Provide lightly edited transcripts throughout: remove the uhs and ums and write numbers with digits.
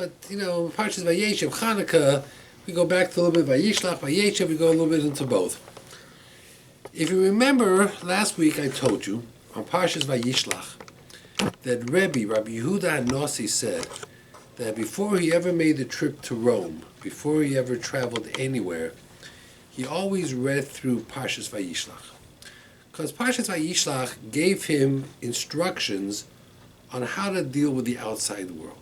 But, Parshas Vayeshev, Hanukkah, we go back to a little bit of Vayishlach, Vayeshev, we go a little bit into both. If you remember, last week I told you, on Parshas Vayishlach, that Rabbi Yehuda HaNasi said that before he ever made the trip to Rome, before he ever traveled anywhere, he always read through Parshas Vayishlach. Because Parshas Vayishlach gave him instructions on how to deal with the outside world.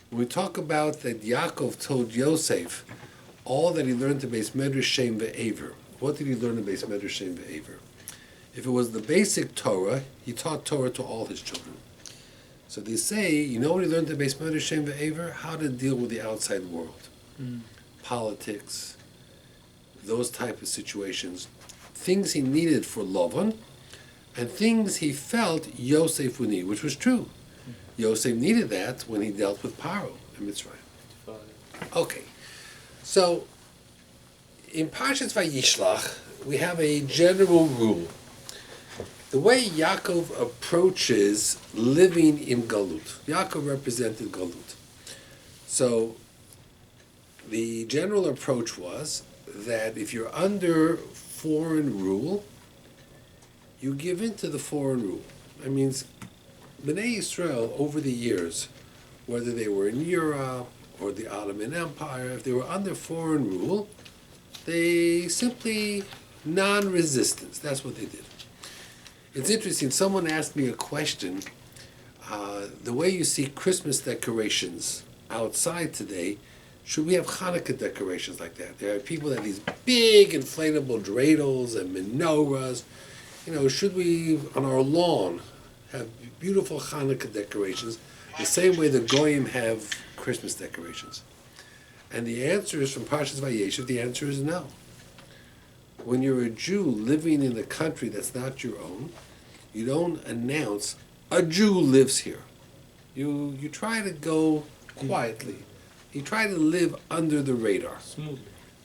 When we talk about that Yaakov told Yosef all that he learned to Beis Medrash Shem Ve'ever. What did he learn in Beis Medrash Shem Ve'ever? If it was the basic Torah, he taught Torah to all his children. So they say, what he learned in Beis Medrash Shem Ve'ever? How to deal with the outside world. Politics, those type of situations. Things he needed for Lavan, and things he felt Yosef would need, which was true. Yosef needed that when he dealt with Paro in Mitzrayim. Okay, so in Parshas Vayishlach, we have a general rule. The way Yaakov approaches living in Galut. Yaakov represented Galut. So the general approach was that if you're under foreign rule, you give in to the foreign rule. That means Bnei Yisrael, over the years, whether they were in Europe or the Ottoman Empire, if they were under foreign rule, they simply non-resistance. That's what they did. It's interesting, someone asked me a question. The way you see Christmas decorations outside today, should we have Hanukkah decorations like that? There are people that have these big inflatable dreidels and menorahs. Should we, on our lawn, have beautiful Hanukkah decorations the same way the Goyim have Christmas decorations? And the answer is from Parshas Vayeshev, the answer is no. When you're a Jew living in a country that's not your own, you don't announce, a Jew lives here. You try to go quietly. You try to live under the radar.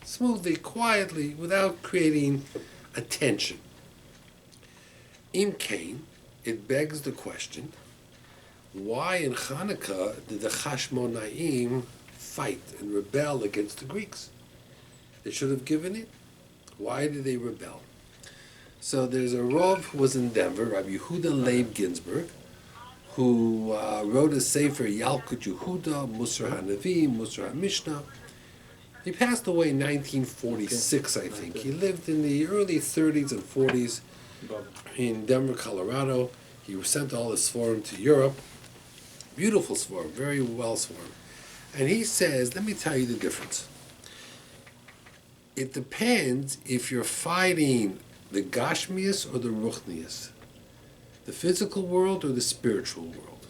Smoothly, quietly, without creating attention. In Cain, it begs the question, why in Hanukkah did the Hashmonaim fight and rebel against the Greeks? They should have given it. Why did they rebel? So there's a Rav who was in Denver, Rabbi Yehuda Leib Ginsburg, who wrote a sefer Yalkut Yehuda, Musar HaNavi, Musar HaMishnah. He passed away in 1946, I think. He lived in the early 30s and 40s in Denver, Colorado. He sent all his Sforim to Europe. Beautiful Sforim, very well Sforim. And he says, let me tell you the difference. It depends if you're fighting the Gashmias or the Ruchnias, the physical world or the spiritual world.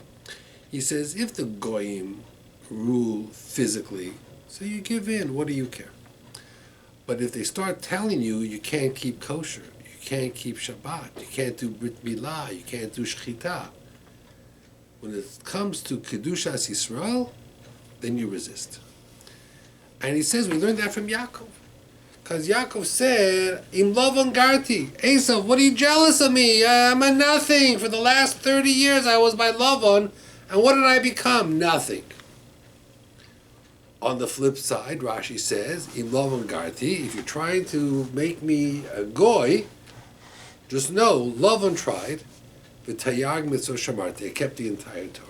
He says, if the Goyim rule physically, so you give in, what do you care? But if they start telling you you can't keep kosher, you can't keep Shabbat, you can't do Brit Milah, you can't do Shechita, when it comes to Kedushas Yisrael, then you resist. And he says, we learned that from Yaakov. Because Yaakov said, Im Lavan Garti, Esav, what are you jealous of me? I'm a nothing. For the last 30 years I was by Lavan, and what did I become? Nothing. On the flip side, Rashi says, Im Lavan Garti, if you're trying to make me a goy, just know, Lavan tried, V'tayag mitzvah shamarti, kept the entire Torah.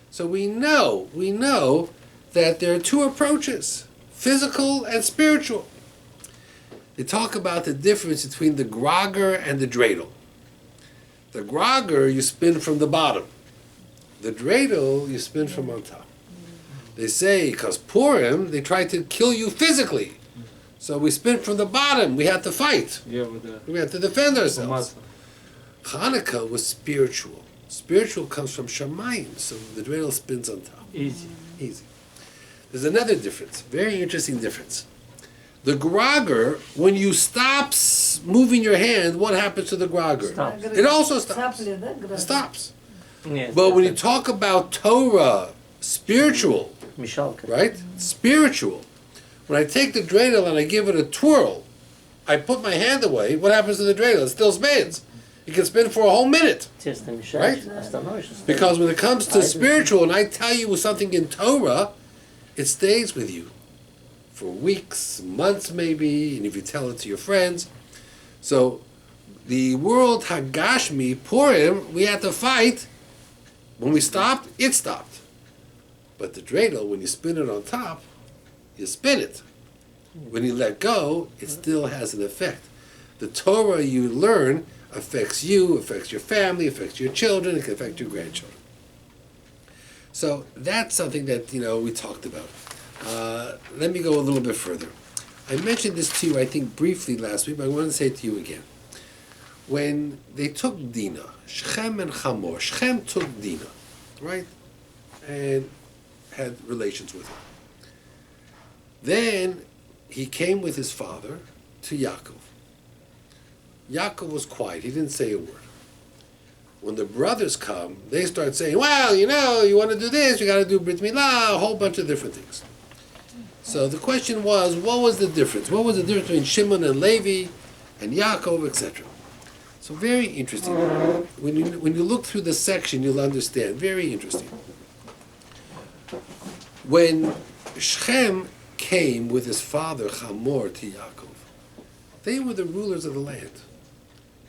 So we know that there are two approaches, physical and spiritual. They talk about the difference between the grogger and the dreidel. The grogger you spin from the bottom. The dreidel you spin from on top. They say, because Purim, they tried to kill you physically. So we spin from the bottom. We had to fight. We had to defend ourselves. Hanukkah was spiritual. Spiritual comes from Shamayim, so the dreidel spins on top. Easy. There's another difference, very interesting difference. The grogger, when you stop moving your hand, what happens to the grogger? Stops. It also stops. It stops. Yes, But when you talk about Torah, spiritual, Mishalka. right? Spiritual. When I take the dreidel and I give it a twirl, I put my hand away, what happens to the dreidel? It still spins. you can spin for a whole minute. Right? Because when it comes to spiritual, and I tell you something in Torah, it stays with you for weeks, months maybe, and if you tell it to your friends. So the world Hagashmi, Purim, we had to fight. When we stopped, it stopped. But the dreidel, when you spin it on top, you spin it. When you let go, it still has an effect. The Torah you learn affects you, affects your family, affects your children, it can affect your grandchildren. So that's something that, we talked about. Let me go a little bit further. I mentioned this to you, I think, briefly last week, but I want to say it to you again. When they took Dinah, Shechem and Hamor, Shechem took Dinah, right? And had relations with her. Then he came with his father to Yaakov. Yaakov was quiet. He didn't say a word. When the brothers come, they start saying, well, you want to do this, you got to do Brit Milah, a whole bunch of different things. So the question was, what was the difference? What was the difference between Shimon and Levi and Yaakov, etc.? So very interesting. When you look through the section, you'll understand. Very interesting. When Shechem came with his father Hamor to Yaakov, they were the rulers of the land.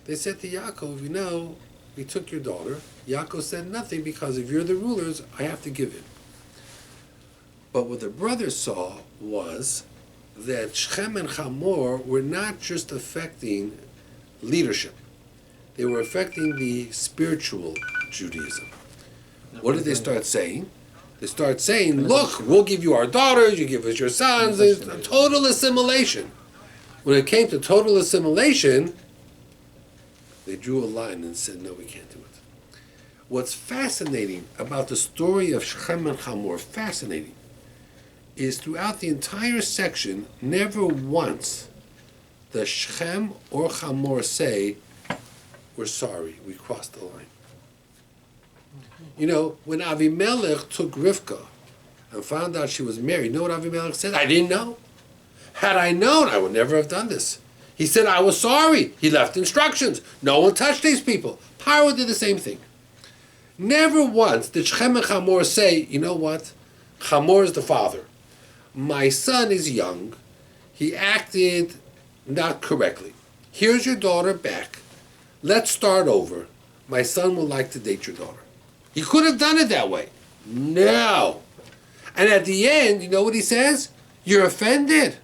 They said to Yaakov, we took your daughter. Yaakov said nothing because if you're the rulers, I have to give in. But what the brothers saw was that Shechem and Hamor were not just affecting leadership. They were affecting the spiritual Judaism. What did they start saying? They start saying, look, we'll give you our daughters, you give us your sons. There's a total assimilation. When it came to total assimilation, they drew a line and said, no, we can't do it. What's fascinating about the story of Shechem and Hamor, fascinating, is throughout the entire section, never once does Shechem or Hamor say, we're sorry, we crossed the line. When Avimelech took Rivka and found out she was married, you know what Avimelech said? I didn't know. Had I known, I would never have done this. He said, I was sorry. He left instructions. No one touched these people. Paro did the same thing. Never once did Shechem and Hamor say, you know what? Hamor is the father. My son is young. He acted not correctly. Here's your daughter back. Let's start over. My son would like to date your daughter. He could have done it that way. No. And at the end, you know what he says? You're offended.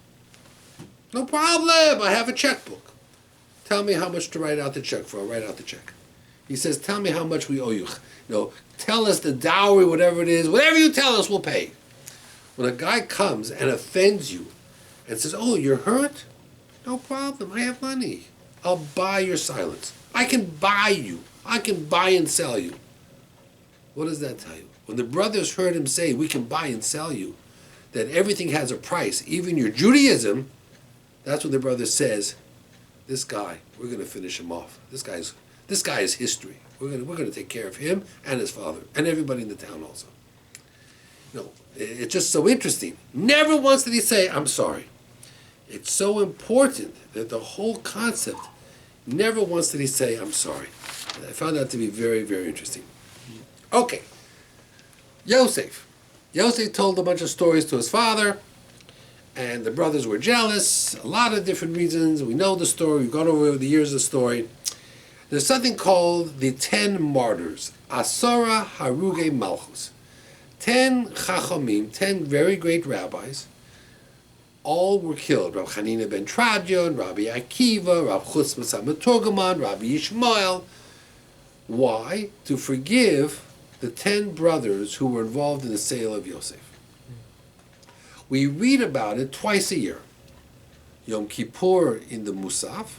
No problem. I have a checkbook. Tell me how much to write out the check for. I'll write out the check. He says, tell me how much we owe you. Tell us the dowry, whatever it is. Whatever you tell us, we'll pay. When a guy comes and offends you and says, oh, you're hurt? No problem. I have money. I'll buy your silence. I can buy you. I can buy and sell you. What does that tell you? When the brothers heard him say, we can buy and sell you, that everything has a price, even your Judaism, that's when the brother says, this guy, we're going to finish him off. This guy is history. We're going to take care of him and his father and everybody in the town also. It's just so interesting. Never once did he say, I'm sorry. It's so important that the whole concept, never once did he say, I'm sorry. I found that to be very, very interesting. Okay. Yosef. Yosef told a bunch of stories to his father, and the brothers were jealous. A lot of different reasons. We know the story. We've gone over the years of the story. There's something called the 10 martyrs. Asara Haruge Malchus. 10 Chachamim, 10 very great rabbis, all were killed. Rabbi Hanina ben Tradion, Rabbi Akiva, Rabbi Chutz Matzah Turgaman, Rabbi Yishmael. Why? To forgive the 10 brothers who were involved in the sale of Yosef. We read about it twice a year. Yom Kippur in the Musaf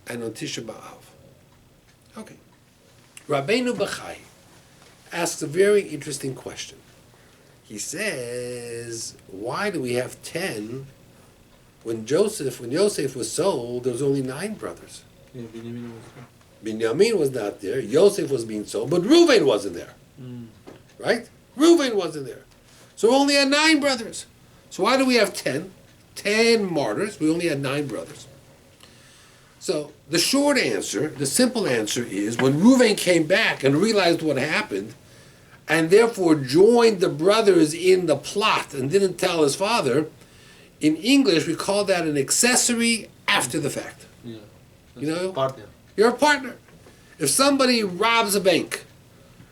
and on Tisha B'Av. Okay. Rabbeinu Bachai asks a very interesting question. He says, why do we have 10 when Yosef was sold, there was only 9 brothers? Yeah, Binyamin was not there. Yosef was being sold, but Reuven wasn't there. Right? Reuven wasn't there. So we only had 9 brothers. So why do we have 10? 10 martyrs. We only had 9 brothers. So the short answer, the simple answer is when Reuven came back and realized what happened, and therefore joined the brothers in the plot and didn't tell his father, in English we call that an accessory after the fact. Yeah. You know? Partner. You're a partner. If somebody robs a bank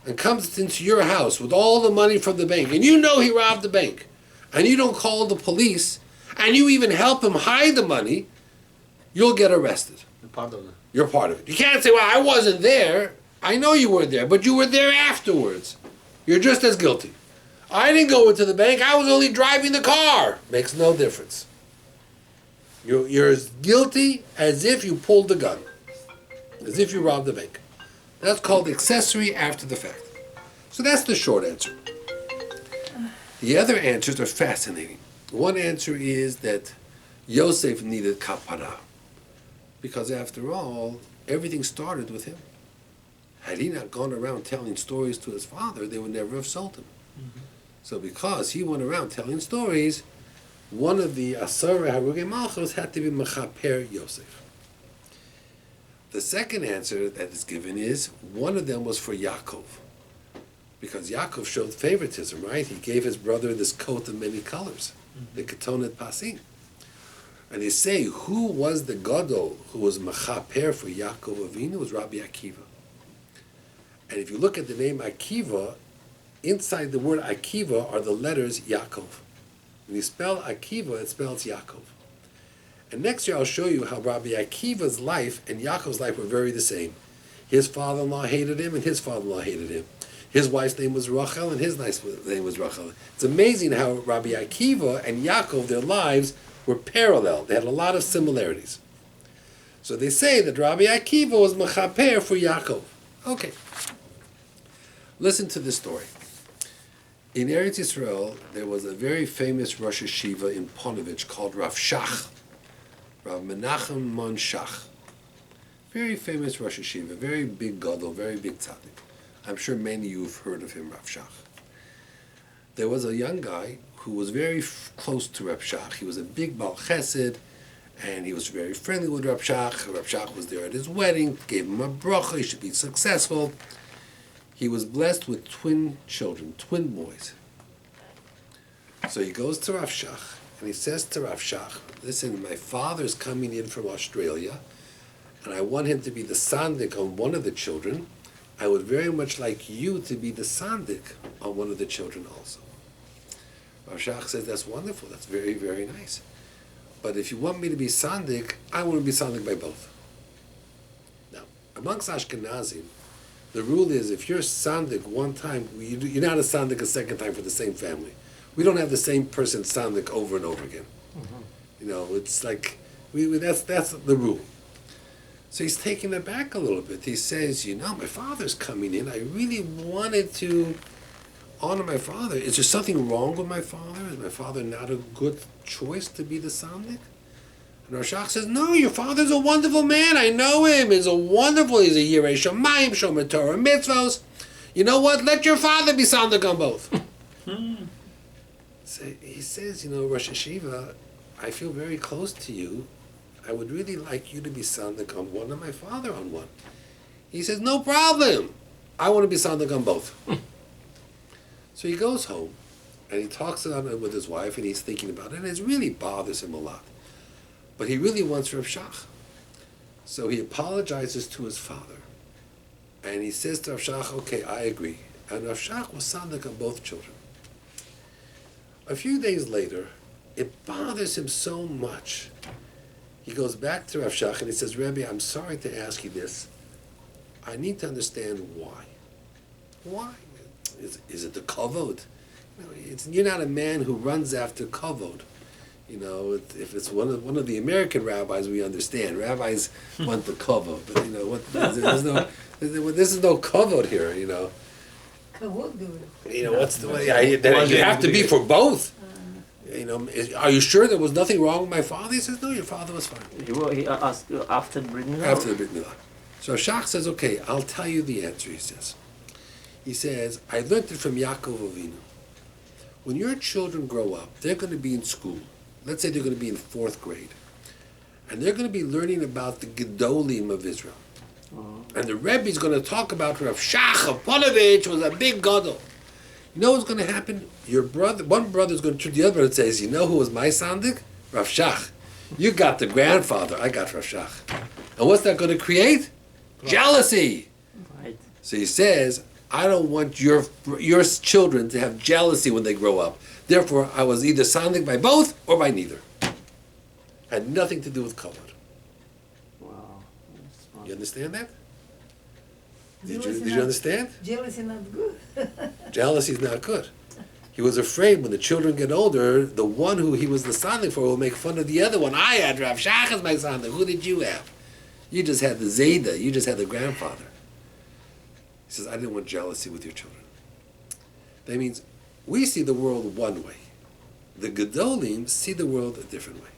and comes into your house with all the money from the bank, and you know he robbed the bank, and you don't call the police, and you even help him hide the money, you'll get arrested. You're part of it. You're part of it. You can't say, well, I wasn't there. I know you weren't there, but you were there afterwards. You're just as guilty. I didn't go into the bank. I was only driving the car. Makes no difference. You're as guilty as if you pulled the gun, as if you robbed the bank. That's called accessory after the fact. So that's the short answer. The other answers are fascinating. One answer is that Yosef needed kapara, because after all, everything started with him. Had he not gone around telling stories to his father, they would never have sold him. Mm-hmm. So because he went around telling stories, one of the Asara Harugei Malchus had to be Mechaper Yosef. The second answer that is given is one of them was for Yaakov, because Yaakov showed favoritism, right? He gave his brother this coat of many colors, the Ketonet Pasim. And they say, who was the Gadol who was Mechaper for Yaakov Avinu? It was Rabbi Akiva. And if you look at the name Akiva, inside the word Akiva are the letters Yaakov. When you spell Akiva, it spells Yaakov. And next year I'll show you how Rabbi Akiva's life and Yaakov's life were very the same. His father-in-law hated him and his father-in-law hated him. His wife's name was Rachel and his wife's name was Rachel. It's amazing how Rabbi Akiva and Yaakov, their lives were parallel. They had a lot of similarities. So they say that Rabbi Akiva was Mechaper for Yaakov. Okay. Listen to this story. In Eretz Yisrael, there was a very famous Rosh Yeshiva in Ponevezh called Rav Shach, Rav Menachem Mon Shach. Very famous Rosh Yeshiva, very big gadol, very big tzaddik. I'm sure many of you have heard of him, Rav Shach. There was a young guy who was very close to Rav Shach. He was a big Baal Chesed, and he was very friendly with Rav Shach. Rav Shach was there at his wedding, gave him a bracha, he should be successful. He was blessed with twin children, twin boys. So he goes to Rav Shach, and he says to Rav Shach, listen, my father's coming in from Australia, and I want him to be the sandik on one of the children. I would very much like you to be the sandik on one of the children also. Rav Shach says, that's wonderful, that's very, very nice. But if you want me to be sandik, I want to be sandik by both. Now, amongst Ashkenazim, the rule is if you're sandik one time, you're not a sandik a second time for the same family. We don't have the same person sandik over and over again. Mm-hmm. You know, it's like, that's the rule. So he's taking it back a little bit. He says, you know, my father's coming in. I really wanted to honor my father. Is there something wrong with my father? Is my father not a good choice to be the sandik? And Rosh Hashach says, no, your father's a wonderful man. I know him. He's a Yirei Shamayim, Shomer Torah, Mitzvos. You know what? Let your father be sandik on both. So he says, you know, Rosh Hashiva, I feel very close to you. I would really like you to be sandik on one and my father on one. He says, no problem. I want to be sandik on both. So he goes home, and he talks about it with his wife, and he's thinking about it, and it really bothers him a lot. But he really wants Rav Shach. So he apologizes to his father. And he says to Rav Shach, okay, I agree. And Rav Shach was sandik on both children. A few days later, it bothers him so much. He goes back to Rav Shach and he says, Rabbi, I'm sorry to ask you this. I need to understand why. Why? Is it the kavod? You're not a man who runs after kavod. You know, if it's one of the American rabbis, we understand. Rabbis want the kavod, but you know, this is no kavod here. You know. You know what's the way? You have to be for both. You know, are you sure there was nothing wrong with my father? He says, no, your father was fine. He asked after the Brit Milah? After the Brit Milah. So Shach says, okay, I'll tell you the answer, He says, I learned it from Yaakov Avinu. When your children grow up, they're going to be in school. Let's say they're going to be in 4th grade. And they're going to be learning about the Gedolim of Israel. And the Rebbe is going to talk about Rav Shach of Ponovich was a big Gadol. You know what's going to happen? One brother is going to treat the other brother and says, you know who was my sandik? Rav Shach. You got the grandfather, I got Rav Shach. And what's that going to create? Jealousy. Right. So he says, I don't want your children to have jealousy when they grow up. Therefore, I was either sandik by both or by neither. Had nothing to do with color. Wow. You understand that? Did Jealousy you understand? Jealousy not good. Jealousy is not good. He was afraid when the children get older, the one who he was the sandik for will make fun of the other one. I had Rav Shach as my sandik. Who did you have? You just had the Zayda. You just had the grandfather. He says, I didn't want jealousy with your children. That means we see the world one way. The Gedolim see the world a different way.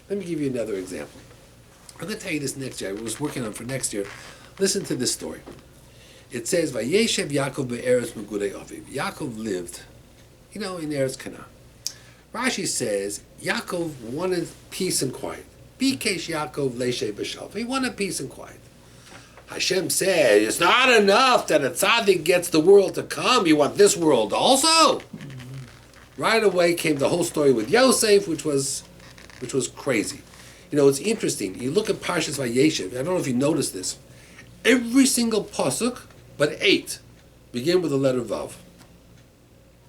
Let me give you another example. I'm going to tell you this next year. I was working on for next year. Listen to this story. It says, Vayeshev Yaakov be'eretz megudei aviv. Yaakov lived, in Eretz Canaan. Rashi says, Yaakov wanted peace and quiet. Bikesh Yaakov leishe b'shalva. He wanted peace and quiet. Hashem said, it's not enough that a tzaddik gets the world to come. You want this world also? Right away came the whole story with Yosef, which was crazy. It's interesting. You look at Parshas Vayeshev. I don't know if you noticed this. Every single pasuk, but 8, begin with the letter Vav.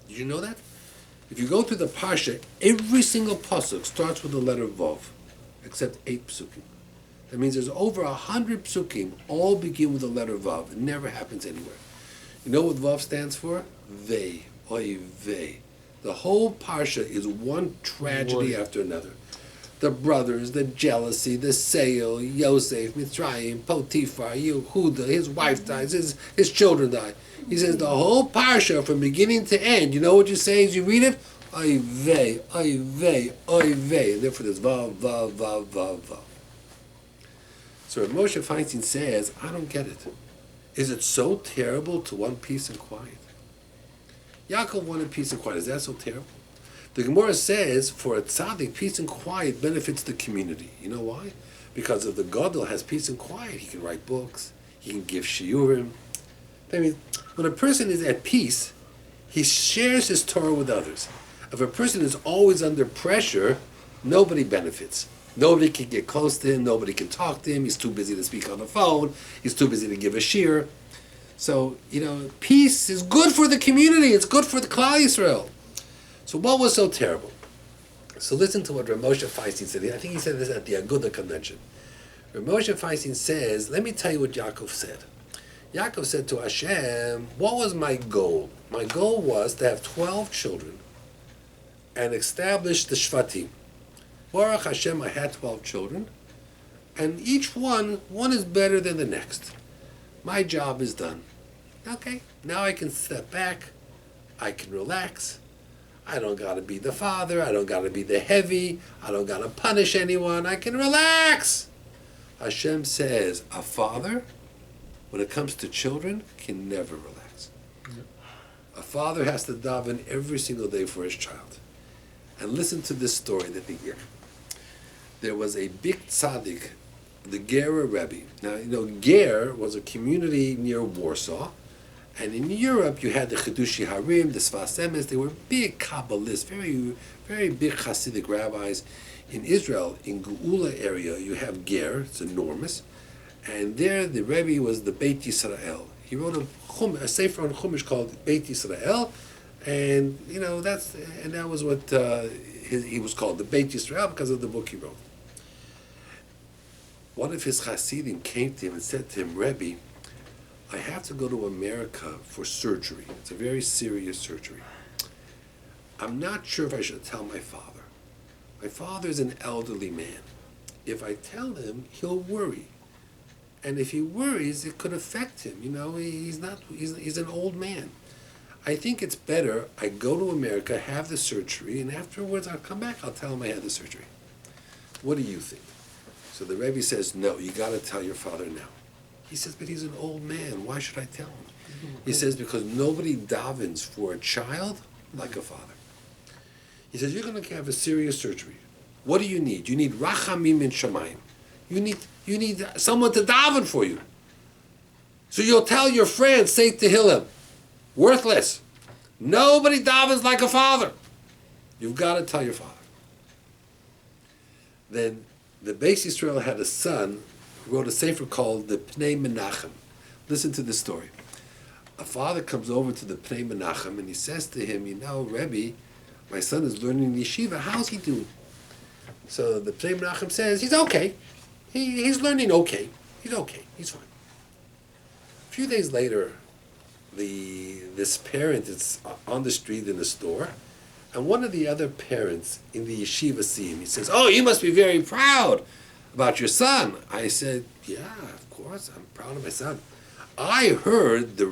Did you know that? If you go through the Parsha, every single pasuk starts with the letter Vav, except 8 psukim. That means there's over 100 psukim, all begin with the letter Vav. It never happens anywhere. You know what Vav stands for? Vay, oy vay. The whole Parsha is one tragedy after another. The brothers, the jealousy, the sale, Yosef, Mitzrayim, Potiphar, Yehuda, his wife dies, his children die. He says the whole parsha from beginning to end, you know what you say as you read it? Oy vey, oy vey, oy vey. And therefore there's vav, vav, vav, vav, vav. So Moshe Feinstein says, I don't get it. Is it so terrible to want peace and quiet? Yaakov wanted peace and quiet. Is that so terrible? The Gemara says, for a tzaddik, peace and quiet benefits the community. You know why? Because if the gadol has peace and quiet, he can write books, he can give shiurim. I mean, when a person is at peace, he shares his Torah with others. If a person is always under pressure, nobody benefits. Nobody can get close to him, nobody can talk to him, he's too busy to speak on the phone, he's too busy to give a shiur. So, peace is good for the community, it's good for the Klal Yisrael. So what was so terrible? So listen to what Rav Moshe Feinstein said. I think he said this at the Aguda convention. Rav Moshe Feinstein says, let me tell you what Yaakov said. Yaakov said to Hashem, what was my goal? My goal was to have 12 children and establish the Shvatim. Baruch Hashem, I had 12 children, and each one is better than the next. My job is done. Okay, now I can step back, I can relax. I don't got to be the father. I don't got to be the heavy. I don't got to punish anyone. I can relax. Hashem says, a father, when it comes to children, can never relax. A father has to daven every single day for his child. And listen to this story that they hear. There was a big tzaddik, the Gera Rabbi. Now, Ger was a community near Warsaw. And in Europe, you had the Chidushi Harim, the Sfas Emes. They were big Kabbalists, very, very big Hasidic rabbis. In Israel, in Geula area, you have Ger. It's enormous. And there, the Rebbe was the Beit Yisrael. He wrote a sefer on Chumash called Beit Yisrael. And, that was what he was called, the Beit Yisrael, because of the book he wrote. One of his Hasidim came to him and said to him, Rebbe, I have to go to America for surgery. It's a very serious surgery. I'm not sure if I should tell my father. My father's an elderly man. If I tell him, he'll worry. And if he worries, it could affect him. He's an old man. I think it's better I go to America, have the surgery, and afterwards I'll come back, I'll tell him I had the surgery. What do you think? So the Rebbe says, no, you got to tell your father now. He says, but he's an old man. Why should I tell him? He says, because nobody davens for a child like a father. He says, you're going to have a serious surgery. What do you need? You need rachamim min shamayim. You need someone to daven for you. So you'll tell your friends, say Tehillim, worthless. Nobody davens like a father. You've got to tell your father. Then the Beis Yisrael had a son who wrote a sefer called the Pnei Menachem. Listen to this story. A father comes over to the Pnei Menachem and he says to him, Rebbe, my son is learning in yeshiva. How's he doing? So the Pnei Menachem says, he's okay. He's learning okay. He's okay. He's fine. A few days later, this parent is on the street in the store, and one of the other parents in the yeshiva see him. He says, "Oh, you must be very proud about your son." I said, "Yeah, of course, I'm proud of my son. I overheard the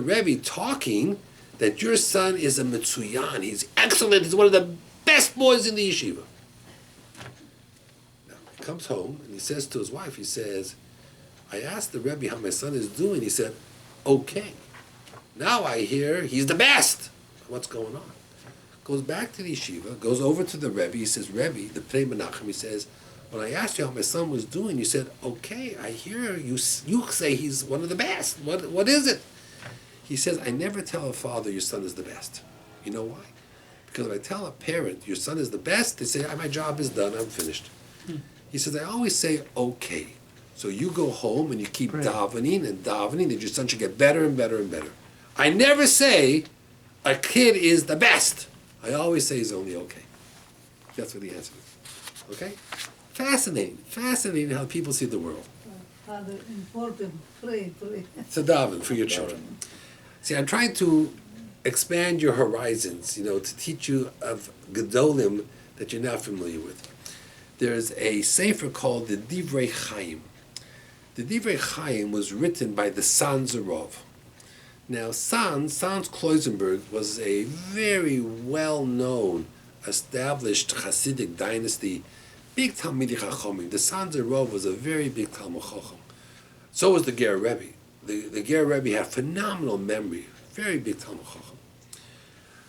Rebbe talking that your son is a Mitzuyan. He's excellent. He's one of the best boys in the yeshiva." Now, he comes home and he says to his wife, he says, "I asked the Rebbe how my son is doing." He said, "Okay. Now I hear he's the best." What's going on? Goes back to the yeshiva, goes over to the Rebbe. He says, "Rebbe, the Pnei Menachem," he says, "when I asked you how my son was doing, you said, okay, I hear you say he's one of the best. What is it?" He says, "I never tell a father your son is the best. You know why? Because if I tell a parent your son is the best, they say, my job is done, I'm finished." He says, "I always say, okay. So you go home and you keep davening and davening that your son should get better and better and better. I never say a kid is the best. I always say he's only okay." That's what the answer is. Okay? Fascinating how people see the world. Father, important, pray. To daven for your children. See, I'm trying to expand your horizons, to teach you of Gedolim that you're not familiar with. There's a sefer called the Divrei Chaim. The Divrei Chaim was written by the Sans Arov. Now, Sans Kloisenberg was a very well-known, established Hasidic dynasty, big Talmidei Chachomim. The Sans Arov was a very big Talmud Chacham. So was the Ger Rebbe. The Ger Rebbe had phenomenal memory, very big Talmud Chacham.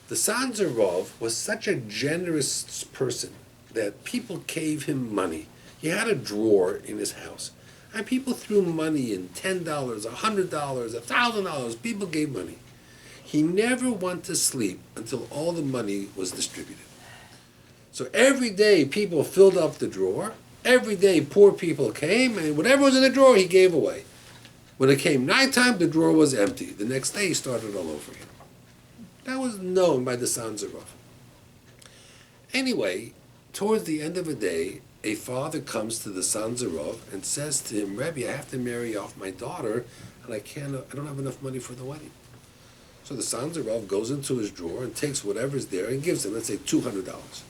The Sans Arov was such a generous person that people gave him money. He had a drawer in his house. And people threw money in, $10, $100, $1,000. People gave money. He never went to sleep until all the money was distributed. So every day people filled up the drawer. Every day poor people came, and whatever was in the drawer he gave away. When it came nighttime, the drawer was empty. The next day he started all over again. That was known by the Sans Arov. Anyway, towards the end of the day, a father comes to the Sans Arov and says to him, "Rebbe, I have to marry off my daughter, and I don't have enough money for the wedding." So the Sans Arov goes into his drawer and takes whatever's there and gives him, let's say, $200.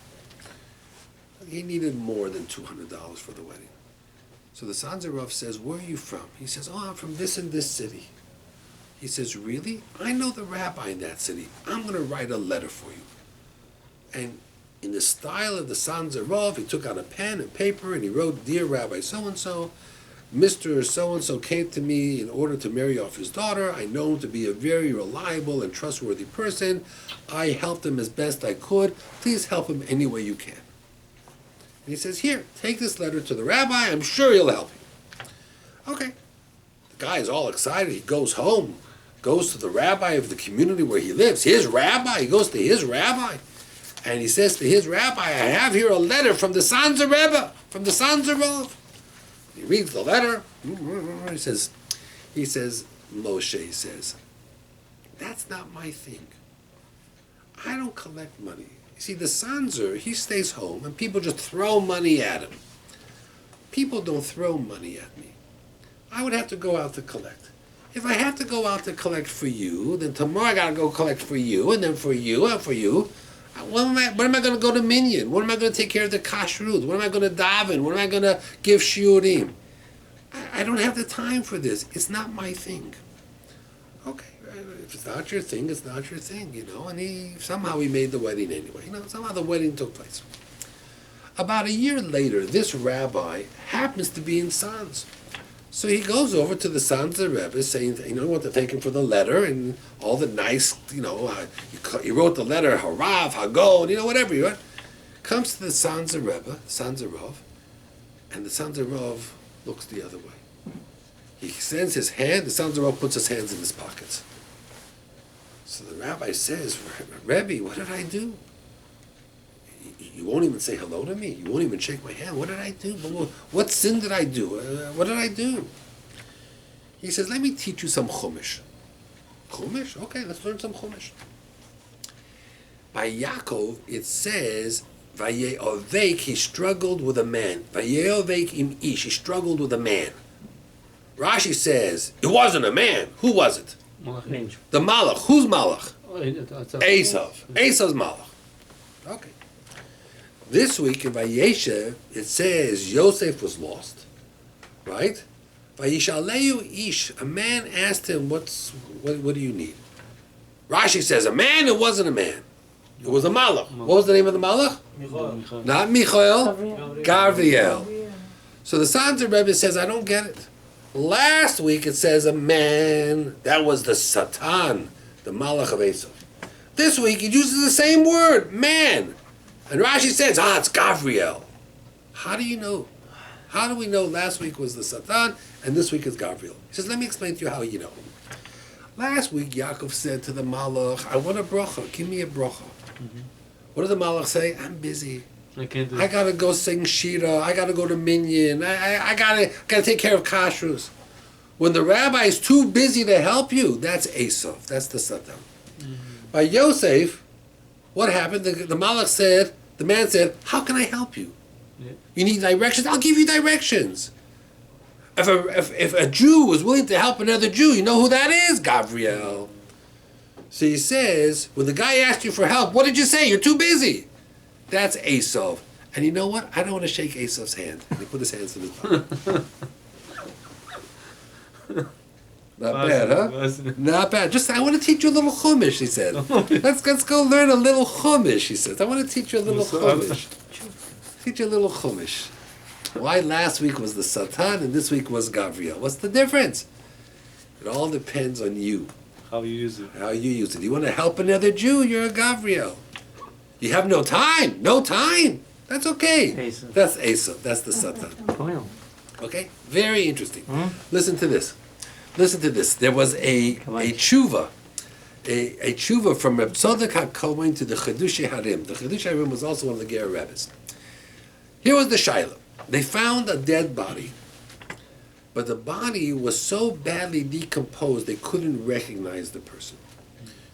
He needed more than $200 for the wedding. So the Sans Arov says, "Where are you from?" He says, "Oh, I'm from this and this city." He says, "Really? I know the rabbi in that city. I'm going to write a letter for you." And in the style of the Sans Arov, he took out a pen and paper and he wrote, "Dear Rabbi so-and-so, Mr. So-and-so came to me in order to marry off his daughter. I know him to be a very reliable and trustworthy person. I helped him as best I could. Please help him any way you can." And he says, "Here, take this letter to the rabbi. I'm sure he'll help you." Okay. The guy is all excited. He goes home, goes to the rabbi of the community where he lives. His rabbi. He goes to his rabbi. And he says to his rabbi, "I have here a letter from the Sans Rebbe, from the Sans Arov." He reads the letter. He says, Moshe, he says, "That's not my thing. I don't collect money." You see, the Sanzer, he stays home and people just throw money at him. People don't throw money at me. I would have to go out to collect. If I have to go out to collect for you, then tomorrow I got to go collect for you, and then for you, and for you. When am I going to go to Minyan? When am I going to take care of the kashrut? When am I going to daven? When am I going to give shiurim? I don't have the time for this. It's not my thing. Okay, if it's not your thing, it's not your thing, And somehow he made the wedding anyway. Somehow the wedding took place. About a year later, this rabbi happens to be in Sans. So he goes over to the Sans Rebbe saying, he want to thank him for the letter and all the nice, he wrote the letter, Harav, Hagon, whatever he wrote. Comes to the sons of Rebbe, sons of Rav, and the sons of Rav looks the other way. He extends his hand, the sons of Rav puts his hands in his pockets. So the rabbi says, Rebbe, what did I do? You won't even say hello to me? You won't even shake my hand? What did I do? What sin did I do? What did I do? He says, let me teach you some Chumash. Chumash? Okay, let's learn some Chumash. By Yaakov, it says, Vayeovek, he struggled with a man. Vayeovek im ish, he struggled with a man. Rashi says, it wasn't a man. Who was it? Malach. The Malach. Who's Malach? Esav. Esav's Malach. Okay. This week in Vayeshev, it says Yosef was lost, right? Vayishaleu ish, a man asked him, what do you need? Rashi says, a man, it wasn't a man. It was a Malach. What was the name of the Malach? Michael. Not Michael, Gabriel. Yeah. So the Sons of Rebbe says, I don't get it. Last week it says a man, that was the Satan, the Malach of Esav. This week it uses the same word, man. And Rashi says, it's Gabriel. How do you know? How do we know last week was the Satan and this week is Gabriel? He says, let me explain to you how you know. Last week Yaakov said to the Malach, I want a bracha, give me a bracha. What did the Malach say? I'm busy. I can't do I gotta go sing Shira. I gotta go to Minyan. I gotta take care of kashrus. When the rabbi is too busy to help you, that's Esav. That's the Satan. By Yosef, what happened? The Malach said, the man said, how can I help you? Yeah. You need directions? I'll give you directions. If a Jew was willing to help another Jew, you know who that is? Gabriel. So he says, when the guy asked you for help, what did you say? You're too busy. That's Esav. And you know what? I don't want to shake Esav's hand. And he put his hands in his pocket. Not bad, huh? Not bad. Just, I want to teach you a little Chumash, he said. Let's go learn a little Chumash, he says. I want to teach you a little Chumash. Teach you a little Chumash. Why last week was the Satan and this week was Gabriel? What's the difference? It all depends on you. How you use it. How you use it. You want to help another Jew, you're a Gabriel. You have no time. No time. That's okay. Esav. That's Esav. That's the Satan. Okay? Very interesting. Listen to this. Listen to this. There was a tshuva. A tshuva from Reb Tzadok HaKohen to the Chedushei Harim. The Chedushei Harim was also one of the Ger rabbis. Here was the Shaila. They found a dead body. But the body was so badly decomposed they couldn't recognize the person.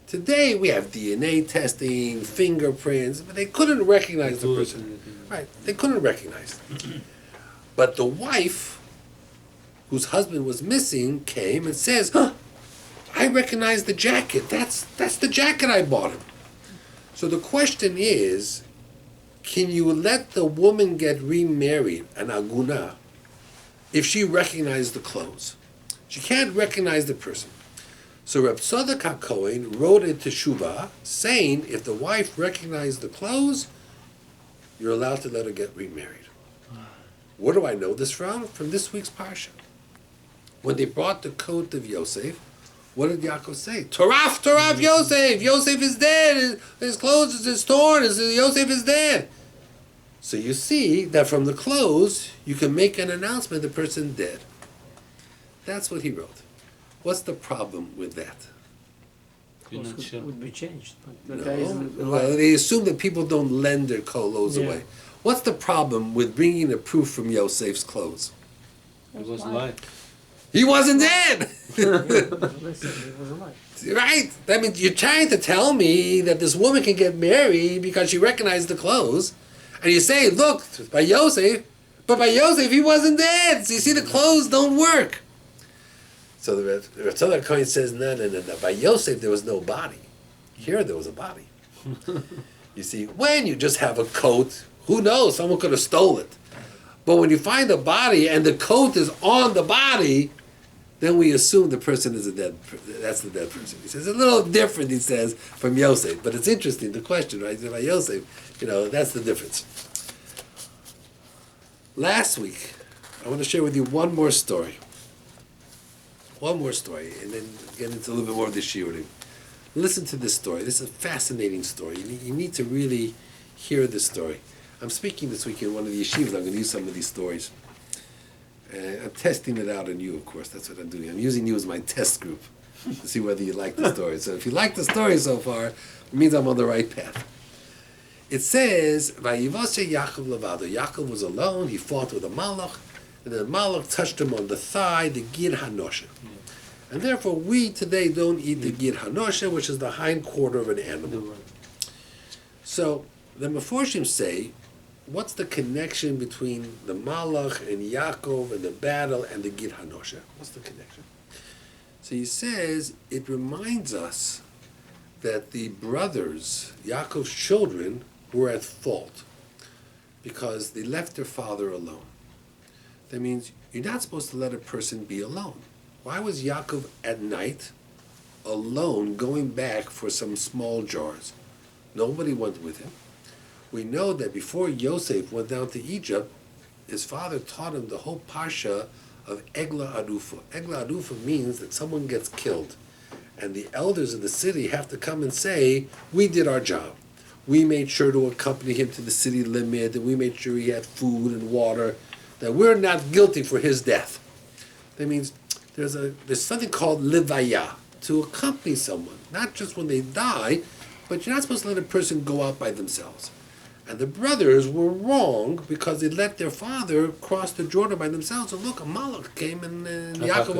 Today we have DNA testing, fingerprints, but they couldn't recognize the person. Right, they couldn't recognize. But the wife, whose husband was missing, came and says, I recognize the jacket. That's the jacket I bought him. So the question is, can you let the woman get remarried, an aguna, if she recognized the clothes? She can't recognize the person. So Reb Tzadok HaKohen wrote a teshuvah saying if the wife recognized the clothes, you're allowed to let her get remarried. Where do I know this from? From this week's parsha. When they brought the coat of Yosef, what did Yaakov say? Toraf Yosef! Yosef is dead! His clothes is torn! Yosef is dead! So you see that from the clothes, you can make an announcement the person's dead. That's what he wrote. What's the problem with that? You're not sure. Would be changed. But the No. guy isn't Well, alive. they assume that people don't lend their clothes Yeah. away. What's the problem with bringing a proof from Yosef's clothes? It was alive. He wasn't dead! Listen, he was alive. Right? I mean, you're trying to tell me that this woman can get married because she recognized the clothes. And you say, look, by Yosef, but by Yosef, he wasn't dead. So you see, the clothes don't work. So the Tzadok HaKohen says, no. By Yosef, there was no body. Here, there was a body. You see, when you just have a coat, who knows? Someone could have stole it. But when you find a body and the coat is on the body, then we assume the person is that's the dead person. He says, it's a little different, he says, from Yosef. But it's interesting, the question, right? By Yosef, that's the difference. Last week, I want to share with you one more story. One more story, and then get into a little bit more of the shiurim. Listen to this story. This is a fascinating story. You need to really hear this story. I'm speaking this week in one of the yeshivas. I'm going to use some of these stories. I'm testing it out on you, of course. That's what I'm doing. I'm using you as my test group to see whether you like the story. So if you like the story so far, it means I'm on the right path. It says, Vayivase Yaakov levado. Yaakov was alone. He fought with a malach, and the malach touched him on the thigh, the gid hanosha. And therefore, we today don't eat the gid hanosha, which is the hind quarter of an animal. So the Meforshim say, what's the connection between the malach and Yaakov and the battle and the gid hanosha? What's the connection? So he says, it reminds us that the brothers, Yaakov's children, were at fault because they left their father alone. That means you're not supposed to let a person be alone. Why was Yaakov at night alone going back for some small jars? Nobody went with him. We know that before Yosef went down to Egypt, his father taught him the whole parsha of Egla Arufa. Egla Arufa means that someone gets killed, and the elders of the city have to come and say, we did our job. We made sure to accompany him to the city limit, and we made sure he had food and water, that we're not guilty for his death. That means there's something called levaya, to accompany someone, not just when they die, but you're not supposed to let a person go out by themselves. And the brothers were wrong because they let their father cross the Jordan by themselves. And look, a malach came and Yaakov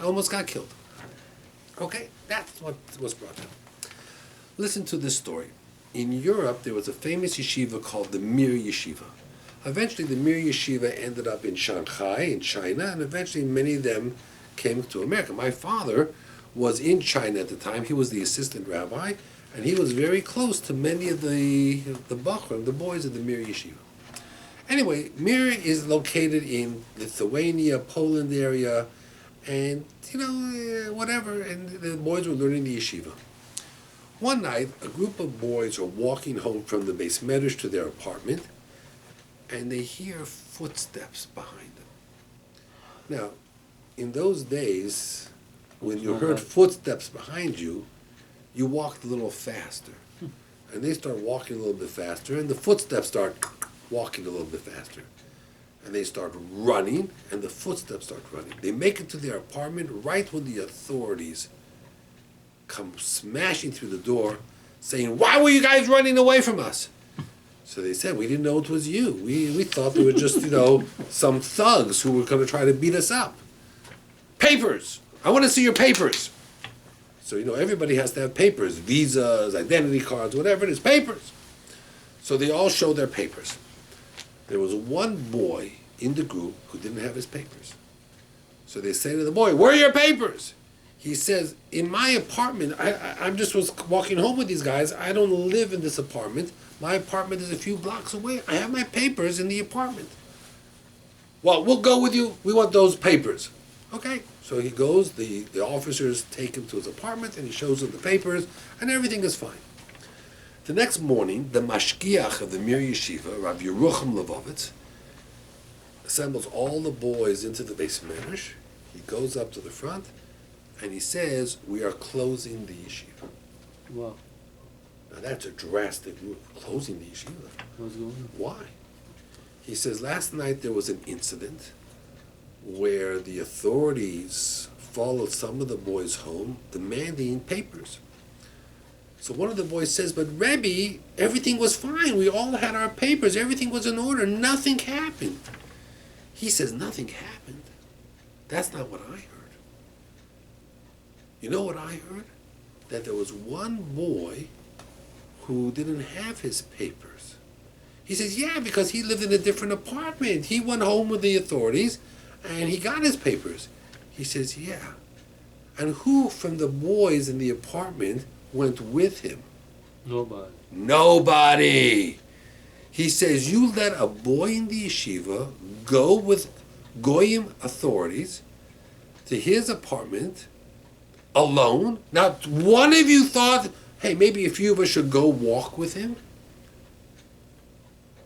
almost got killed. Okay, that's what was brought up. Listen to this story. In Europe, there was a famous yeshiva called the Mir Yeshiva. Eventually, the Mir Yeshiva ended up in Shanghai, in China, and eventually many of them came to America. My father was in China at the time. He was the assistant rabbi, and he was very close to many of the Bachrim, the boys of the Mir Yeshiva. Anyway, Mir is located in Lithuania, Poland area, and, whatever, and the boys were learning the yeshiva. One night, a group of boys are walking home from the Beis Medrash to their apartment, and they hear footsteps behind them. Now, in those days, when you heard footsteps behind you, you walked a little faster. And they start walking a little bit faster, and the footsteps start walking a little bit faster. And they start running, and the footsteps start running. They make it to their apartment right when the authorities come smashing through the door, saying, "Why were you guys running away from us?" So they said, "We didn't know it was you. We thought they were just, some thugs who were going to try to beat us up. Papers! I want to see your papers." So, everybody has to have papers, visas, identity cards, whatever it is, papers. So they all show their papers. There was one boy in the group who didn't have his papers. So they say to the boy, "Where are your papers?" He says, "In my apartment, I just was walking home with these guys. I don't live in this apartment. My apartment is a few blocks away. I have my papers in the apartment." "Well, we'll go with you. We want those papers." Okay, so he goes, the officers take him to his apartment, and he shows them the papers, and everything is fine. The next morning, the mashgiach of the Mir Yeshiva, Rabbi Yerucham Levovitz, assembles all the boys into the Beis Medrash. He goes up to the front, and he says, "We are closing the yeshiva." Wow. Now that's a drastic move, closing the yeshiva. What's going on? Why? He says, last night there was an incident where the authorities followed some of the boys home demanding papers. So one of the boys says, "But Rabbi, everything was fine. We all had our papers. Everything was in order. Nothing happened." He says, "Nothing happened? That's not what I heard." You know what I heard? That there was one boy who didn't have his papers. He says, "Yeah, because he lived in a different apartment. He went home with the authorities, and he got his papers." He says, "Yeah. And who from the boys in the apartment went with him?" Nobody. Nobody. He says, "You let a boy in the yeshiva go with goyim authorities to his apartment alone? Not one of you thought, hey, maybe a few of us should go walk with him?"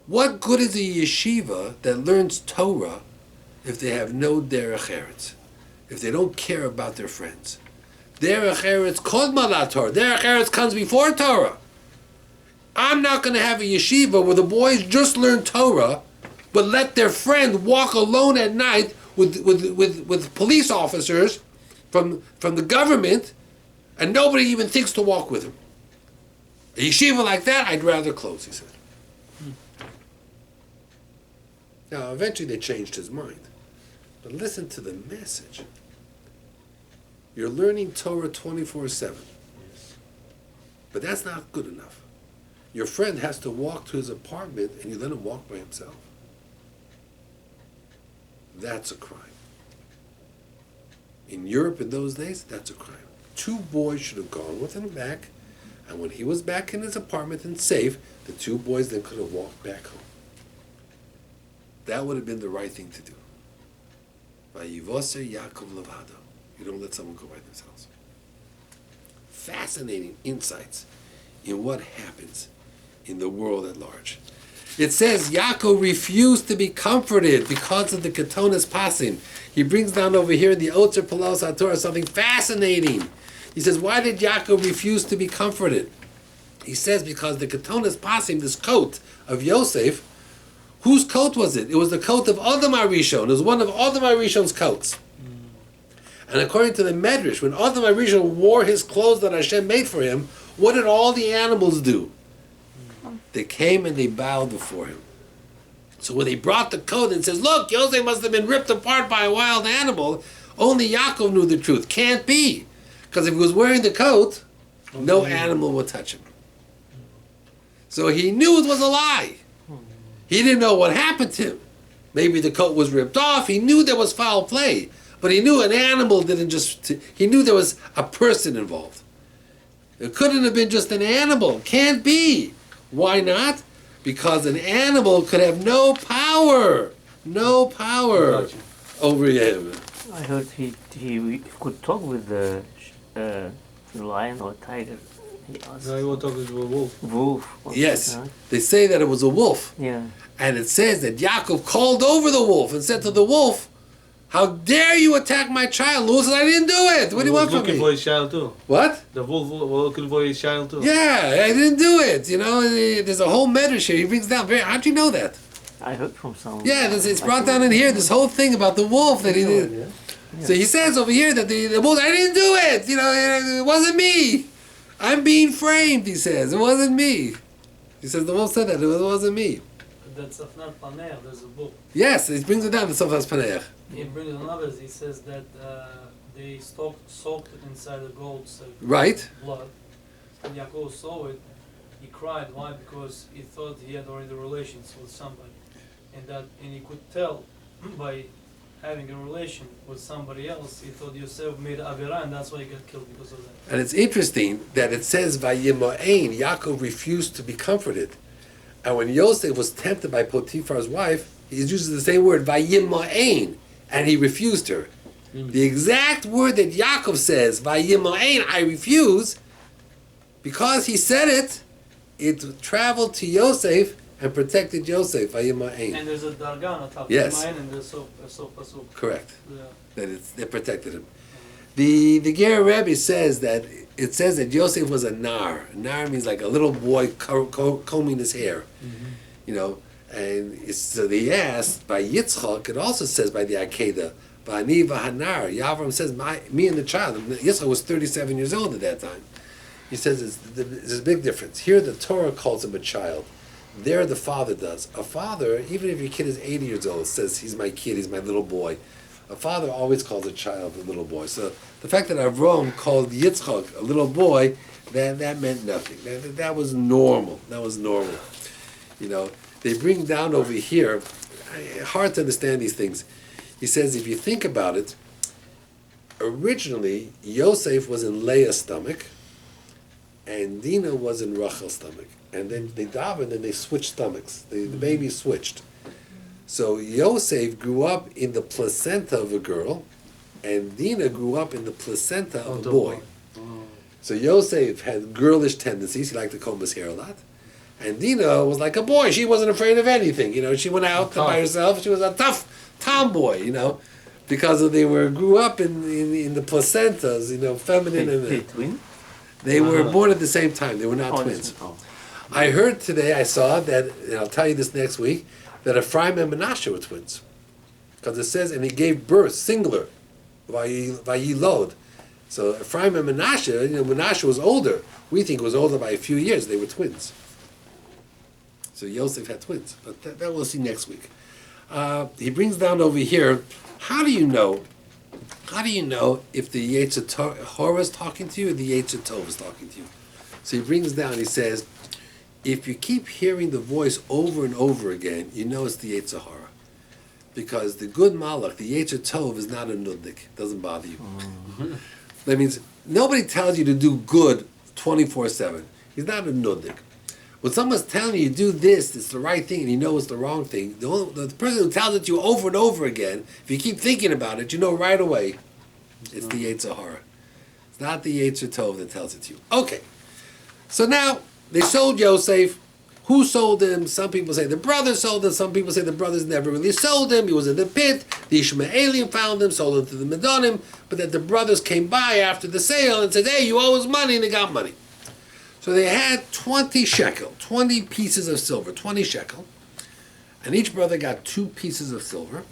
What good is a yeshiva that learns Torah if they have no derech eretz, if they don't care about their friends? Derech eretz kodma la Torah. Derech eretz comes before Torah. I'm not going to have a yeshiva where the boys just learn Torah, but let their friend walk alone at night with police officers from the government, and nobody even thinks to walk with him. A yeshiva like that, I'd rather close, he said. Now, eventually they changed his mind. But listen to the message. You're learning Torah 24/7. But that's not good enough. Your friend has to walk to his apartment and you let him walk by himself. That's a crime. In Europe in those days, that's a crime. 2 boys should have gone with him back, and when he was back in his apartment and safe, the 2 boys then could have walked back home. That would have been the right thing to do. Vayivoseh Yaakov levado. You don't let someone go by themselves. Fascinating insights in what happens in the world at large. It says Yaakov refused to be comforted because of the Ketonas Pasim. He brings down over here in the Otzer Palos HaTorah something fascinating. He says, why did Yaakov refuse to be comforted? He says because the Ketonas Pasim, this coat of Yosef, whose coat was it? It was the coat of Adam HaRishon. It was one of Adam HaRishon's coats. And according to the Medrash, when Adam HaRishon wore his clothes that Hashem made for him, what did all the animals do? They came and they bowed before him. So when they brought the coat and says, look, Yosef must have been ripped apart by a wild animal, only Yaakov knew the truth. Can't be. Because if he was wearing the coat, no animal would touch him. So he knew it was a lie. He didn't know what happened to him. Maybe the coat was ripped off. He knew there was foul play. But he knew an animal didn't just... He knew there was a person involved. It couldn't have been just an animal. Can't be. Why not? Because an animal could have no power. No power over him. I heard he could talk with the lion or tiger. He asked. No, he will talk with a wolf. Wolf. Yes. They say that it was a wolf. Yeah. And it says that Yaakov called over the wolf and said to the wolf, how dare you attack my child? The wolf says, I didn't do it. What do you want from me? Looking for his child too. What? The wolf was looking for his child too. Yeah, I didn't do it. You know, there's a whole medrash here. He brings down. How'd you know that? I heard from someone. Yeah, it's brought down in here. This whole thing about the wolf that he did. Yeah. So he says over here that the wolf, I didn't do it. You know, it wasn't me. I'm being framed. He says it wasn't me. He says the wolf said that it wasn't me. That's Afnar Paner, there's a book. Yes, he brings it down to Sofas Paneach. He brings another, he says that they soaked it inside the goat's Right. blood. And Yaakov saw it, he cried. Why? Because he thought he had already relations with somebody. And he could tell by having a relation with somebody else, he thought Yosef made Avera, and that's why he got killed because of that. And it's interesting that it says Vayima'ain, Yaakov refused to be comforted. And when Yosef was tempted by Potiphar's wife, he uses the same word, Vayima'ain, and he refused her. The exact word that Yaakov says, Vayima'ain, I refuse, because he said it, it traveled to Yosef and protected Yosef, Vayima'ain. And there's a dargan on top Yes. of mine, and there's so pasuk. Correct. Yeah. That it protected him. The Ger Rabbi says that it says that Yosef was a nar. Nar means like a little boy combing his hair, you know. And so he asked by Yitzchak. It also says by the Akedah, V'ani v'hanar. Yavram says, me and the child. Yitzchak was 37 years old at that time. He says there's a big difference. Here the Torah calls him a child. There the father does. A father, even if your kid is 80 years old, says he's my kid, he's my little boy. A father always calls a child a little boy. So the fact that Avram called Yitzchak a little boy, that meant nothing. That was normal. That was normal. You know, they bring down over here, hard to understand these things. He says, if you think about it, originally Yosef was in Leah's stomach, and Dinah was in Rachel's stomach. And then they davened and they switched stomachs. The baby switched. So Yosef grew up in the placenta of a girl, and Dinah grew up in the placenta of a boy. So Yosef had girlish tendencies. He liked to comb his hair a lot. And Dinah was like a boy. She wasn't afraid of anything. You know, she went out by herself. She was a tough tomboy, you know, because they grew up in the placentas, you know, feminine. They twin? They were born at the same time. They were not twins. I heard today, I saw that, and I'll tell you this next week, that Ephraim and Menashe were twins. Because it says, and he gave birth, singular, Vayilod. So Ephraim and Menashe, Menashe was older. We think was older by a few years. They were twins. So Yosef had twins. But that we'll see next week. He brings down over here, how do you know if the Yetzer Hara is talking to you or the Yetzer Tov is talking to you? So he brings down, he says, if you keep hearing the voice over and over again, you know it's the Yetzer Hara. Because the good malach, the Yetzer Tov, is not a nudnik. It doesn't bother you. That means nobody tells you to do good 24/7. He's not a nudnik. When someone's telling you do this, it's the right thing, and you know it's the wrong thing, the person who tells it to you over and over again, if you keep thinking about it, you know right away it's the Yetzer Hara. It's not the Yetzer Tov that tells it to you. Okay. So now, they sold Yosef. Who sold him? Some people say the brothers sold him. Some people say the brothers never really sold him. He was in the pit. The Ishmaelim found him, sold him to the Medonim. But that the brothers came by after the sale and said, hey, you owe us money, and they got money. So they had 20 shekel, 20 pieces of silver, 20 shekel. And each brother got 2 pieces of silver.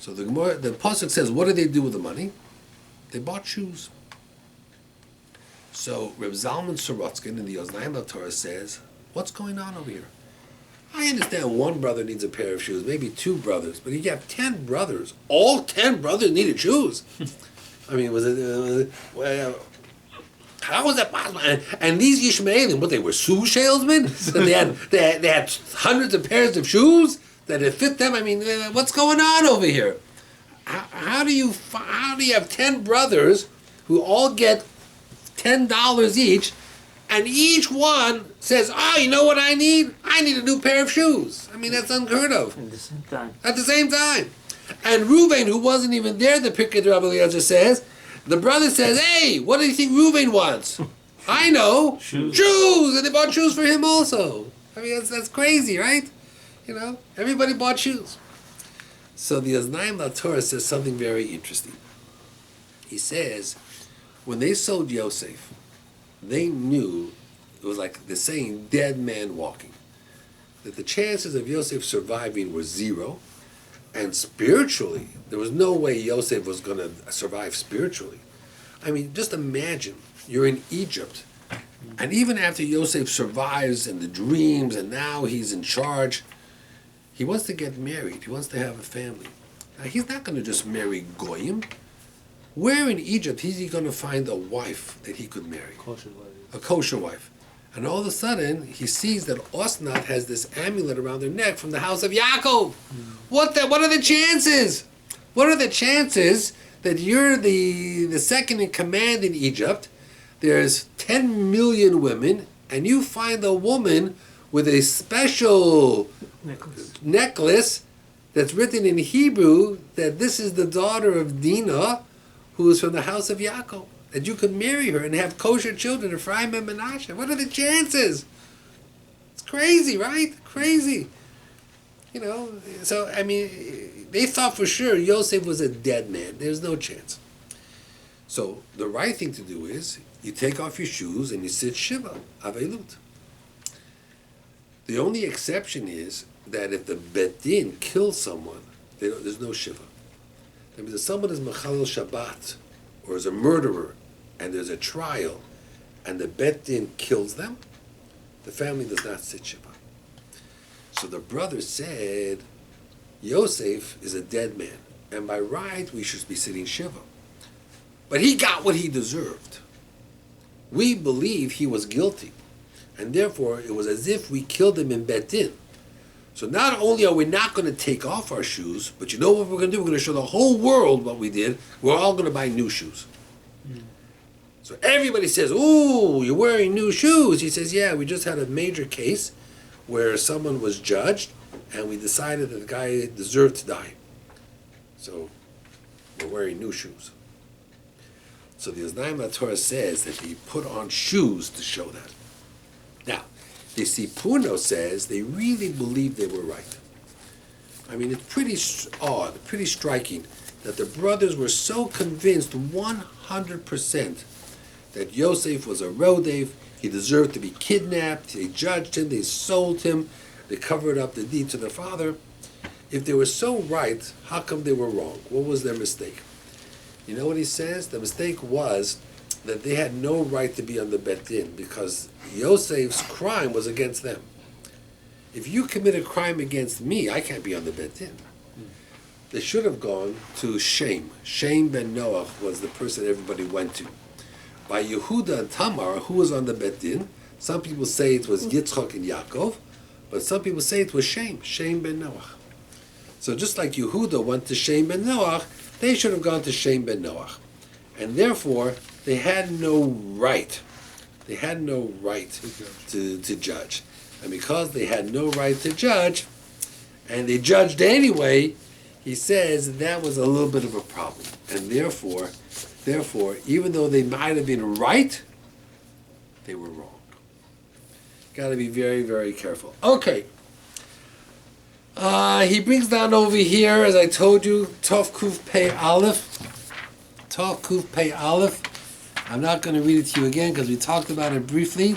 So the Pasuk says, what did they do with the money? They bought shoes. So Reb Zalman Sorotskin in the Oznaim Torah says, what's going on over here? I understand one brother needs a pair of shoes, maybe 2 brothers, but you have 10 brothers. All 10 brothers needed shoes. I mean, how was that possible? And these Ishmaelim, what, they were shoe salesmen? they had hundreds of pairs of shoes that it fit them. I mean, what's going on over here? How do you have 10 brothers who all get $10 each, and each one says, you know what I need? I need a new pair of shoes. I mean, that's unheard of. At the same time. At the same time. And Reuven, who wasn't even there, the Pirkei Rabbi Eliezer says, the brother says, hey, what do you think Reuven wants? I know. Shoes. And they bought shoes for him also. I mean, that's crazy, right? Everybody bought shoes. So the Oznaim LaTorah says something very interesting. He says, when they sold Yosef, they knew, it was like the saying, dead man walking, that the chances of Yosef surviving were 0, and spiritually, there was no way Yosef was going to survive spiritually. I mean, just imagine, you're in Egypt, and even after Yosef survives in the dreams, and now he's in charge, he wants to get married, he wants to have a family. Now, he's not going to just marry Goyim. Where in Egypt is he going to find a wife that he could marry? A kosher wife. And all of a sudden, he sees that Osnat has this amulet around her neck from the house of Yaakov. What are the chances? What are the chances that you're the second in command in Egypt? There's 10 million women, and you find a woman with a special necklace that's written in Hebrew that this is the daughter of Dinah, who is from the house of Yaakov, that you could marry her and have kosher children, Ephraim and Menashe. What are the chances? It's crazy, right? Crazy. So, I mean, they thought for sure Yosef was a dead man. There's no chance. So, the right thing to do is, you take off your shoes and you sit Shiva, Avelut. The only exception is that if the Bet Din kills someone, there's no Shiva. That means if someone is Mechalel Shabbat, or is a murderer, and there's a trial, and the Bet Din kills them, the family does not sit Shiva. So the brother said, Yosef is a dead man, and by right we should be sitting Shiva. But he got what he deserved. We believe he was guilty, and therefore it was as if we killed him in Bet Din. So not only are we not going to take off our shoes, but you know what we're going to do? We're going to show the whole world what we did. We're all going to buy new shoes. So everybody says, ooh, you're wearing new shoes. He says, yeah, we just had a major case where someone was judged, and we decided that the guy deserved to die. So we're wearing new shoes. So the Oznaim LaTorah says that he put on shoes to show that. Now, the Sipuno says they really believe they were right. I mean, it's pretty odd, pretty striking, that the brothers were so convinced 100% that Yosef was a rodef, he deserved to be kidnapped, they judged him, they sold him, they covered up the deed to their father. If they were so right, how come they were wrong? What was their mistake? You know what he says? The mistake was that they had no right to be on the Bet Din because Yosef's crime was against them. If you commit a crime against me, I can't be on the Bet Din. They should have gone to Shem. Shem ben Noach was the person everybody went to. By Yehuda and Tamar, who was on the Bet Din, some people say it was Yitzchak and Yaakov, but some people say it was Shem ben Noach. So just like Yehuda went to Shem ben Noach, they should have gone to Shem ben Noach. And therefore, they had no right. They had no right to judge. And because they had no right to judge, and they judged anyway, he says that was a little bit of a problem. And therefore, even though they might have been right, they were wrong. Got to be very, very careful. Okay. He brings down over here, as I told you, Tov Kuf Pei Aleph. Tov Kuf Pei Aleph. I'm not going to read it to you again because we talked about it briefly.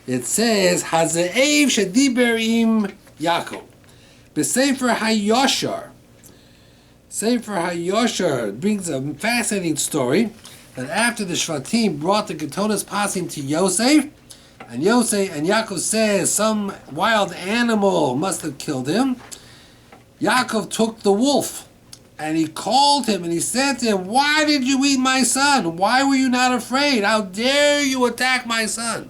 It says, Haze'ev Shediber im Yaakov. B'Sefer HaYoshar. Sefer HaYoshar brings a fascinating story that after the Shvatim brought the Ketonas Pasim to Yosef, and Yaakov says some wild animal must have killed him, Yaakov took the wolf and he called him and he said to him, "Why did you eat my son? Why were you not afraid? How dare you attack my son?"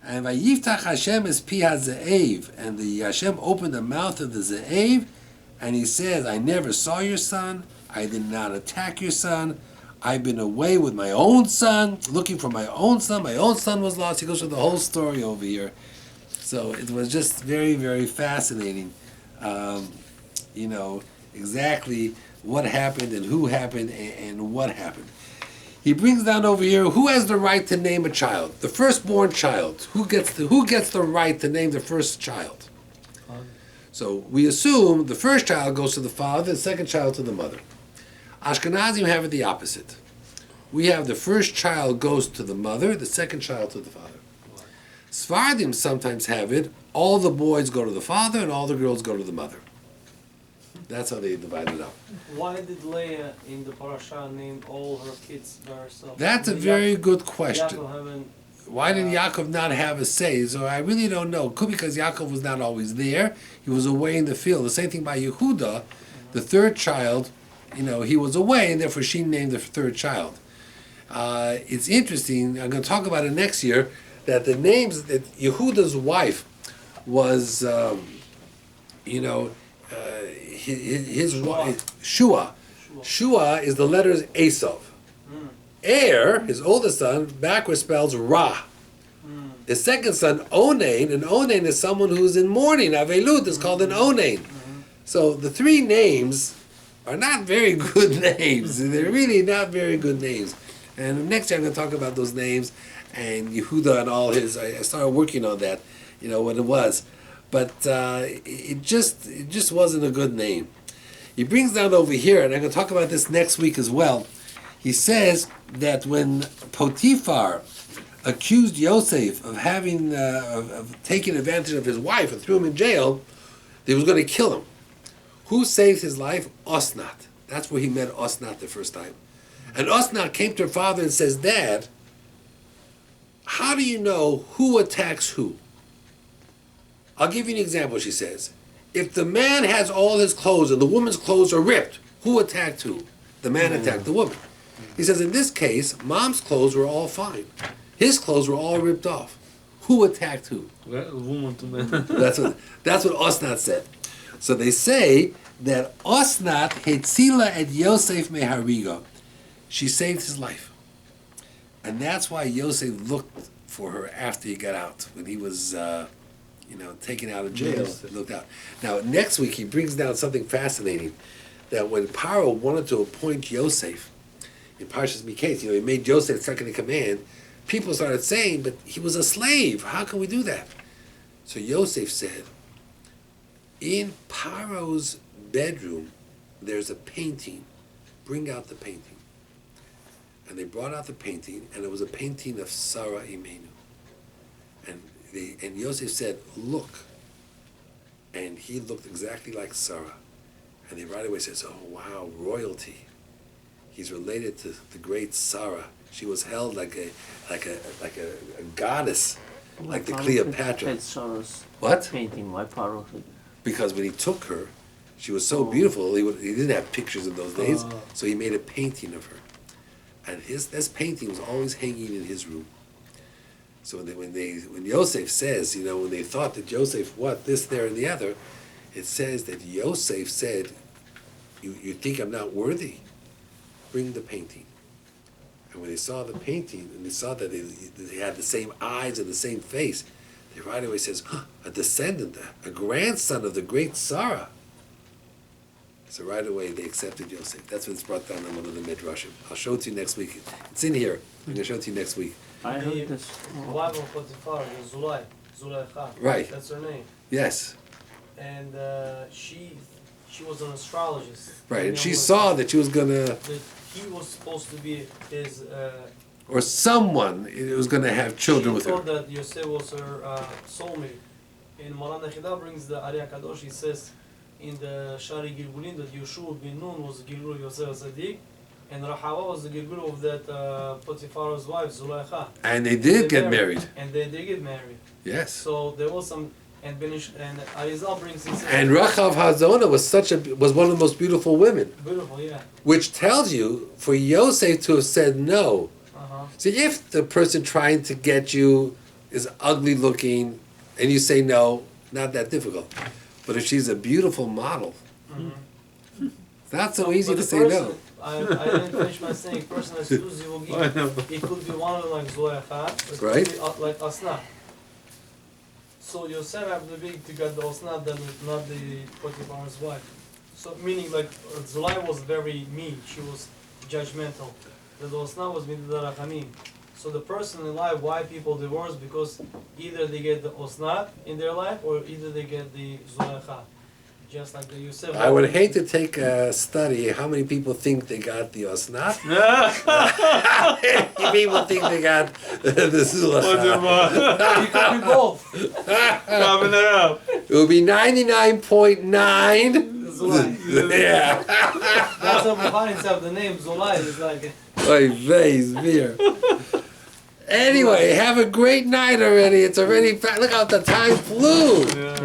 And Vayiftach Hashem es pi haze'ev, and the Hashem opened the mouth of the ze'ev, and he says, "I never saw your son. I did not attack your son. I've been away with my own son, looking for my own son. My own son was lost." He goes through the whole story over here. So it was just very, very fascinating. Exactly what happened and who happened and what happened. He brings down over here, who has the right to name a child? The firstborn child. Who gets the right to name the first child? So we assume the first child goes to the father, the second child to the mother. Ashkenazim have it the opposite. We have the first child goes to the mother, the second child to the father. Sephardim sometimes have it, all the boys go to the father and all the girls go to the mother. That's how they divide it up. Why did Leah in the parasha name all her kids by herself? That's a very good question. Yaakov Why did Yaakov not have a say? So I really don't know. Could be because Yaakov was not always there. He was away in the field. The same thing by Yehuda, the third child, he was away, and therefore she named the third child. It's interesting, I'm going to talk about it next year, that the names, that Yehuda's wife was, his wife, Shua. Shua is the letters Esav. His oldest son, backwards spells Ra. His second son, Onain, and Onain is someone who's in mourning. Avelut is called an Onain. So the three names are not very good names. They're really not very good names. And next year I'm going to talk about those names and Yehuda and all his. I started working on that, what it was. But it just wasn't a good name. He brings down over here, and I'm going to talk about this next week as well. He says that when Potiphar accused Yosef of having of taking advantage of his wife and threw him in jail, they was going to kill him. Who saved his life? Osnat. That's where he met Osnat the first time. And Osnat came to her father and says, "Dad, how do you know who attacks who?" I'll give you an example, she says. If the man has all his clothes and the woman's clothes are ripped, who attacked who? The man attacked the woman. He says, in this case, mom's clothes were all fine. His clothes were all ripped off. Who attacked who? Woman to man. That's what Osnat said. So they say that Osnat hetzila et Yosef meharigo. She saved his life. And that's why Yosef looked for her after he got out. When he was, taken out of jail, he looked out. Now, next week he brings down something fascinating. That when Paro wanted to appoint Yosef, in Parshas Miketz, he made Yosef second in command, people started saying, but he was a slave. How can we do that? So Yosef said, in Paro's bedroom, there's a painting. Bring out the painting. And they brought out the painting, and it was a painting of Sarah Imenu. And Yosef said, look. And he looked exactly like Sarah. And they right away says, oh wow, royalty. He's related to the great Sarah. She was held like a goddess, like the Cleopatra. Had Sarah's What? painting, my part of it. Because when he took her, she was so beautiful. He didn't have pictures in those days, so he made a painting of her. And this painting was always hanging in his room. So when Yosef says, when they thought that Yosef, what, this, there, and the other, it says that Yosef said, you think I'm not worthy? Bring the painting. And when they saw the painting, and they saw that they had the same eyes and the same face, they right away says, a descendant, a grandson of the great Sarah. So right away they accepted Yosef. That's what it's brought down in one of the Midrashim. I'll show it to you next week. It's in here. I'm going to show it to you next week. I heard this. The wife of Potiphar, Zulaicha. Right. That's her name. Yes. And she was an astrologist. Right, and she saw that she was going to... That he was supposed to be his... or someone was going to have children with her. She thought that Yosef was her soulmate. And Maran Nechida brings the Ari HaKadosh, he says in the Shari Gilgulin that Yeshua bin Nun was the Gilgul of Yosef Tzaddik, and Rahava was the Gilgul of that Potiphar's wife, Zulaicha. And they did get married. And they did get married. Yes. So there was some... And Arizal brings this. And Rachav Hazona was one of the most beautiful women. Beautiful, yeah. Which tells you, for Yosef to have said no. See, if the person trying to get you is ugly looking, and you say no, not that difficult. But if she's a beautiful model, it's not so easy to say no. I didn't finish my saying. Person has two zivugim. It could be one like Zoyacha, it could Right. be like Asna. So Yosef have the big to get the Osnat than not the Potiphar's wife. So meaning like Zulai was very mean, she was judgmental. The Osnat was Midah Rachamim. So the person in life, why people divorce? Because either they get the Osnat in their life or either they get the Zulaicha. Just like the Yosef. I would hate to take a study how many people think they got the Osnat. How many people think they got the Zulaicha. You can be both. Coming it up. It would be 99.9. Zulai. Yeah. That's what Bukhari himself, the name Zulai is like... Oy vey, beer. Anyway, have a great night already. It's already... Look how the time flew. Yeah.